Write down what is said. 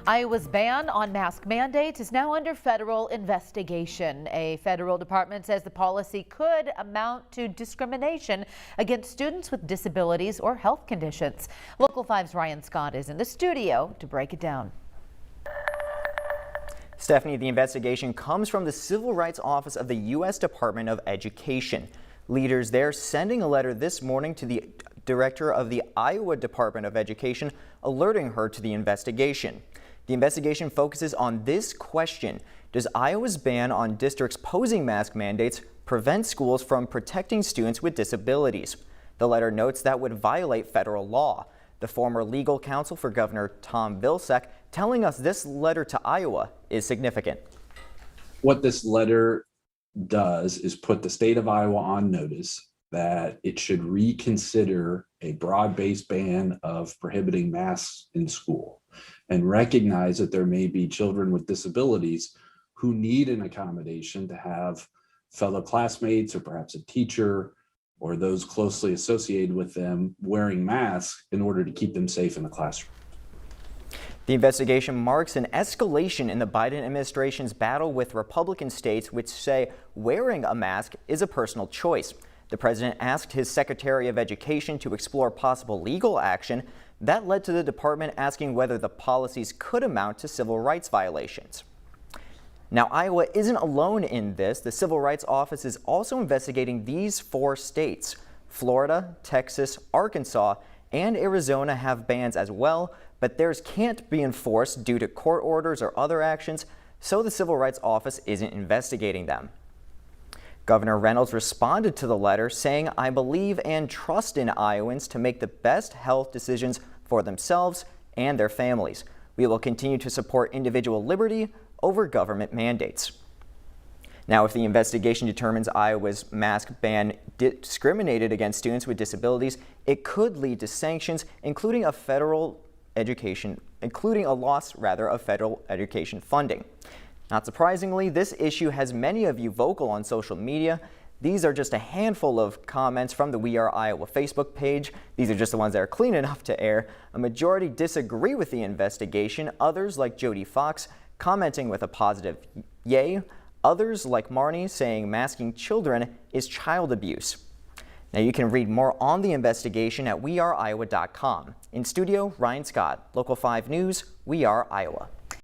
Iowa's ban on mask mandates is now under federal investigation. A federal department says the policy could amount to discrimination against students with disabilities or health conditions. Local 5's Ryan Scott is in the studio to break it down. Stephanie, the investigation comes from the Civil Rights Office of the U.S. Department of Education. Leaders there sending a letter this morning to the director of the Iowa Department of Education, alerting her to the investigation. The investigation focuses on this question: does Iowa's ban on districts posing mask mandates prevent schools from protecting students with disabilities? The letter notes that would violate federal law. The former legal counsel for Governor Tom Vilsack telling us this letter to Iowa is significant. What this letter does is put the state of Iowa on notice that it should reconsider a broad-based ban of prohibiting masks in school and recognize that there may be children with disabilities who need an accommodation to have fellow classmates or perhaps a teacher or those closely associated with them wearing masks in order to keep them safe in the classroom. The investigation marks an escalation in the Biden administration's battle with Republican states which say wearing a mask is a personal choice. The president asked his Secretary of Education to explore possible legal action. That led to the department asking whether the policies could amount to civil rights violations. Now, Iowa isn't alone in this. The Civil Rights Office is also investigating these 4 states. Florida, Texas, Arkansas, and Arizona have bans as well, but theirs can't be enforced due to court orders or other actions, so the Civil Rights Office isn't investigating them. Governor Reynolds responded to the letter saying, "I believe and trust in Iowans to make the best health decisions for themselves and their families. We will continue to support individual liberty over government mandates." Now, if the investigation determines Iowa's mask ban discriminated against students with disabilities, it could lead to sanctions, including a loss of federal education funding. Not surprisingly, this issue has many of you vocal on social media. These are just a handful of comments from the We Are Iowa Facebook page. These are just the ones that are clean enough to air. A majority disagree with the investigation. Others, like Jody Fox, commenting with a positive yay. Others, like Marnie, saying masking children is child abuse. Now, you can read more on the investigation at weareiowa.com. In studio, Ryan Scott, Local 5 News, We Are Iowa.